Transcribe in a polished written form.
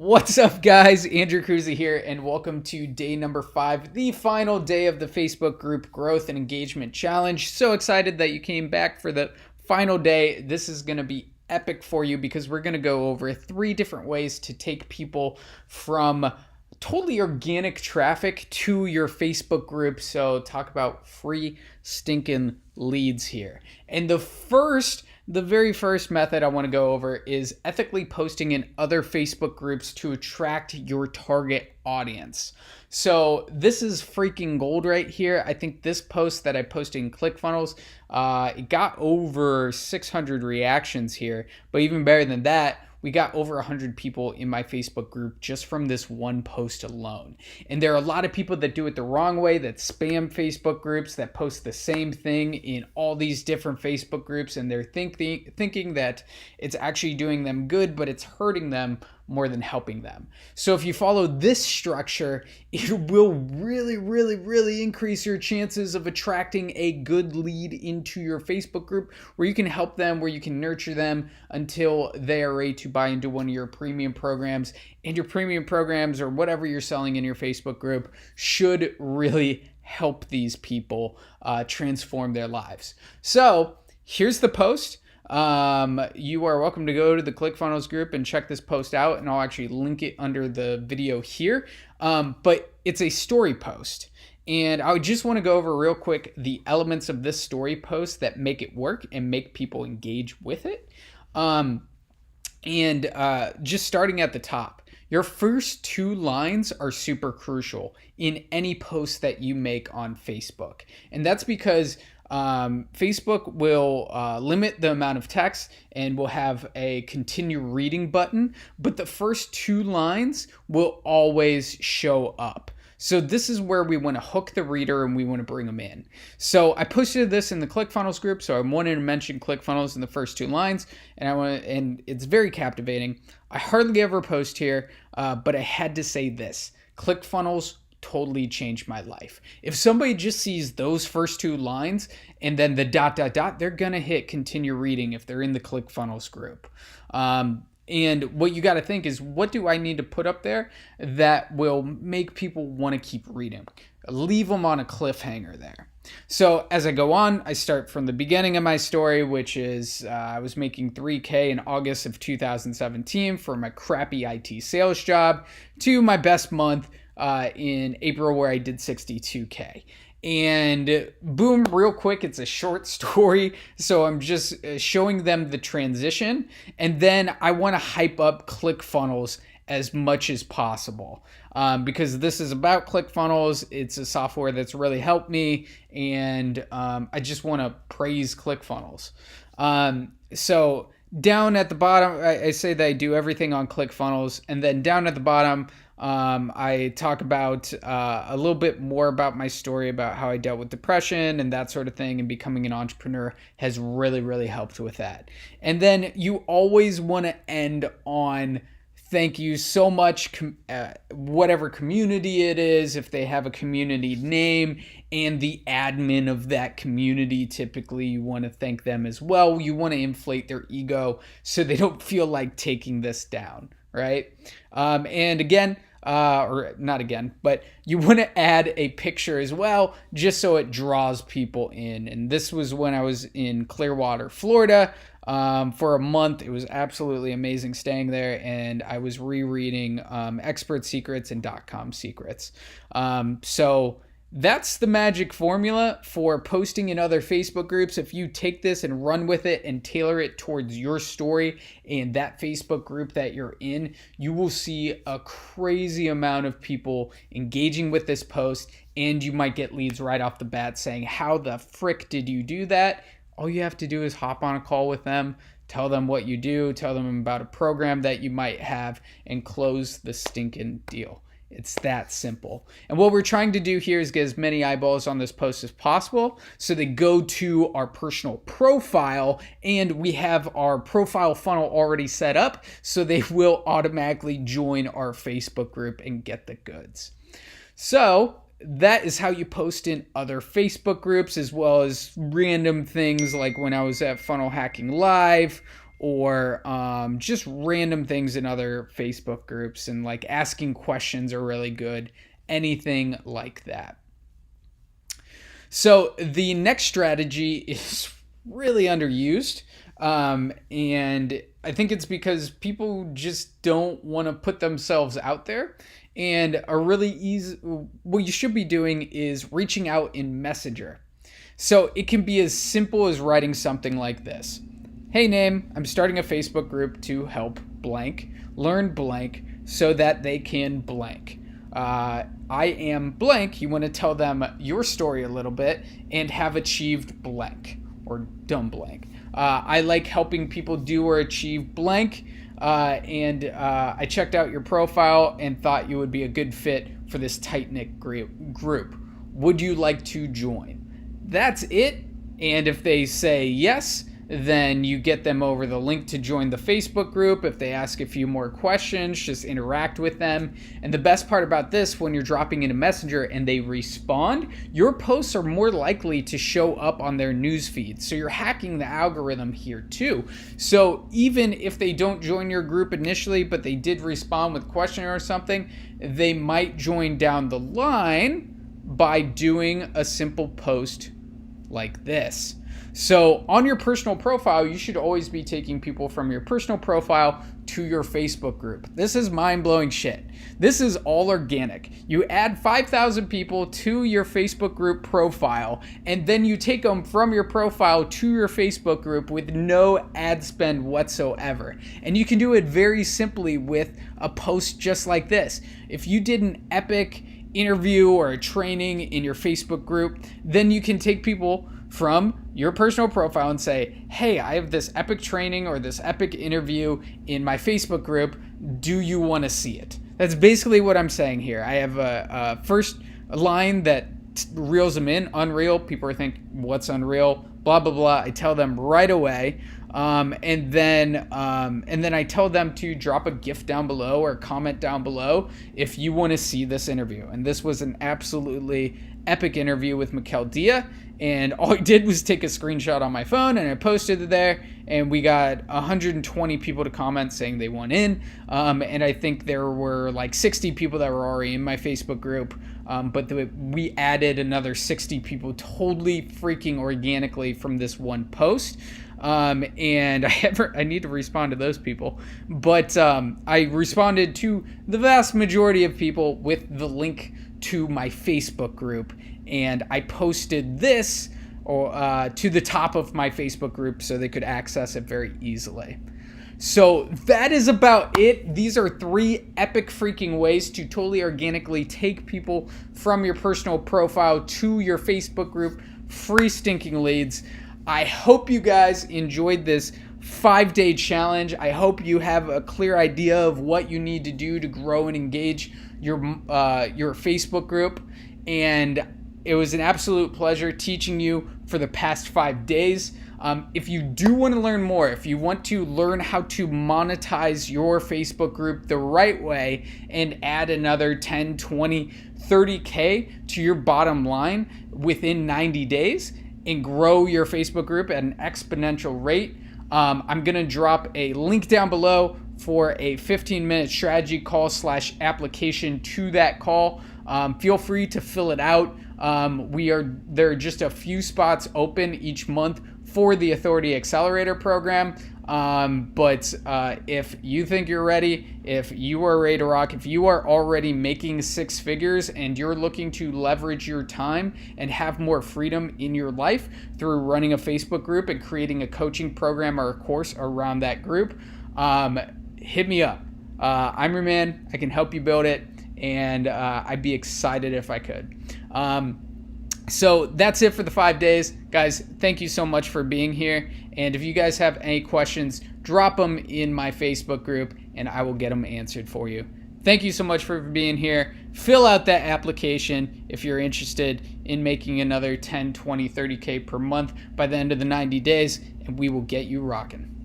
What's up, guys? Andrew Cruzy here, and welcome to day number 5, the final day of the Facebook group Growth and Engagement Challenge. So excited that you came back for the final day. This is going to be epic for you because we're going to go over 3 different ways to take people from totally organic traffic to your Facebook group. So talk about free stinking leads here. And the very first method I want to go over is ethically posting in other Facebook groups to attract your target audience. So this is freaking gold right here. I think this post that I posted in ClickFunnels, it got over 600 reactions here, but even better than that, we got over 100 people in my Facebook group just from this one post alone. And there are a lot of people that do it the wrong way, that spam Facebook groups, that post the same thing in all these different Facebook groups, and they're thinking that it's actually doing them good, but it's hurting them more than helping them. So if you follow this structure, it will really increase your chances of attracting a good lead into your Facebook group, where you can help them, where you can nurture them until they are ready to buy into one of your premium programs. And your premium programs, or whatever you're selling in your Facebook group, should really help these people transform their lives. So here's the post. You are welcome to go to the ClickFunnels group and check this post out, and I'll actually link it under the video here. But it's a story post, and I just want to go over real quick the elements of this story post that make it work and make people engage with it. Just starting at the top, your first 2 lines are super crucial in any post that you make on Facebook, and that's because Facebook will limit the amount of text and will have a continue reading button, but the first 2 lines will always show up. So this is where we want to hook the reader and we want to bring them in. So I posted this in the ClickFunnels group, so I wanted to mention ClickFunnels in the first 2 lines, and it's very captivating. I hardly ever post here, but I had to say this: ClickFunnels totally changed my life. If somebody just sees those first 2 lines and then the ... they're gonna hit continue reading if they're in the ClickFunnels group. And what you got to think is, what do I need to put up there that will make people want to keep reading? Leave them on a cliffhanger there. So as I go on, I start from the beginning of my story, which is I was making $3,000 in August of 2017 for my crappy IT sales job, to my best month in April, where I did $62,000. And boom, real quick, it's a short story, so I'm just showing them the transition, and then I want to hype up ClickFunnels as much as possible, because this is about ClickFunnels. It's a software that's really helped me, and I just want to praise ClickFunnels. So down at the bottom, I say that I do everything on ClickFunnels, and then down at the bottom, I talk about a little bit more about my story, about how I dealt with depression and that sort of thing, and becoming an entrepreneur has really helped with that. And then you always want to end on thank you so much, whatever community it is, if they have a community name, and the admin of that community. Typically, you want to thank them as well. You want to inflate their ego so they don't feel like taking this down, right? And again, or not again, but you want to add a picture as well, just so it draws people in. And this was when I was in Clearwater, Florida, for a month. It was absolutely amazing staying there, and I was rereading Expert Secrets and .com Secrets. So that's the magic formula for posting in other Facebook groups. If you take this and run with it and tailor it towards your story and that Facebook group that you're in, you will see a crazy amount of people engaging with this post, and you might get leads right off the bat saying, how the frick did you do that? All you have to do is hop on a call with them, tell them what you do, tell them about a program that you might have, and close the stinking deal. It's that simple. And what we're trying to do here is get as many eyeballs on this post as possible, so they go to our personal profile, and we have our profile funnel already set up, so they will automatically join our Facebook group and get the goods. So that is how you post in other Facebook groups, as well as random things like when I was at Funnel Hacking Live, or just random things in other Facebook groups, and like asking questions are really good. Anything like that. So the next strategy is really underused. And I think it's because people just don't want to put themselves out there. And a really easy, what you should be doing is reaching out in Messenger. So it can be as simple as writing something like this. Hey name, I'm starting a Facebook group to help blank learn blank so that they can blank. I am blank. You want to tell them your story a little bit and have achieved blank or done blank. I like helping people do or achieve blank. And I checked out your profile and thought you would be a good fit for this tight-knit group. Would you like to join? That's it. And if they say yes, then you get them over the link to join the Facebook group. If they ask a few more questions, just interact with them. And the best part about this, when you're dropping into Messenger and they respond, your posts are more likely to show up on their news feed. So you're hacking the algorithm here too. So even if they don't join your group initially, but they did respond with a question or something, they might join down the line by doing a simple post like this. So on your personal profile, you should always be taking people from your personal profile to your Facebook group. This is mind-blowing shit. This is all organic. You add 5,000 people to your Facebook group profile, and then you take them from your profile to your Facebook group with no ad spend whatsoever. And you can do it very simply with a post just like this. If you did an epic interview or a training in your Facebook group, then you can take people from your personal profile and say, hey, I have this epic training or this epic interview in my Facebook group. Do you want to see it? That's basically what I'm saying here. I have a first line that reels them in. Unreal. People are thinking, what's unreal? Blah, blah, blah. I tell them right away. And then I tell them to drop a gift down below or comment down below if you want to see this interview. And this was an absolutely epic interview with Mikel Dia. And all I did was take a screenshot on my phone and I posted it there, and we got 120 people to comment saying they want in. And I think there were like 60 people that were already in my Facebook group. But we added another 60 people totally freaking organically from this one post. And I need to respond to those people, but I responded to the vast majority of people with the link to my Facebook group, and I posted this to the top of my Facebook group so they could access it very easily. So that is about it. These are 3 epic freaking ways to totally organically take people from your personal profile to your Facebook group. Free stinking leads. I hope you guys enjoyed this 5-day challenge. I hope you have a clear idea of what you need to do to grow and engage your Facebook group. And it was an absolute pleasure teaching you for the past 5 days. If you do want to learn more, if you want to learn how to monetize your Facebook group the right way and add another 10, 20, 30K to your bottom line within 90 days and grow your Facebook group at an exponential rate, I'm going to drop a link down below for a 15-minute strategy call / application to that call. Feel free to fill it out. There are just a few spots open each month for the Authority Accelerator program. But if you think you're ready, if you are ready to rock, if you are already making 6 figures and you're looking to leverage your time and have more freedom in your life through running a Facebook group and creating a coaching program or a course around that group, hit me up. I'm your man. I can help you build it, and I'd be excited if I could. So that's it for the 5 days. Guys, thank you so much for being here. And if you guys have any questions, drop them in my Facebook group and I will get them answered for you. Thank you so much for being here. Fill out that application if you're interested in making another 10, 20, 30K per month by the end of the 90 days, and we will get you rocking.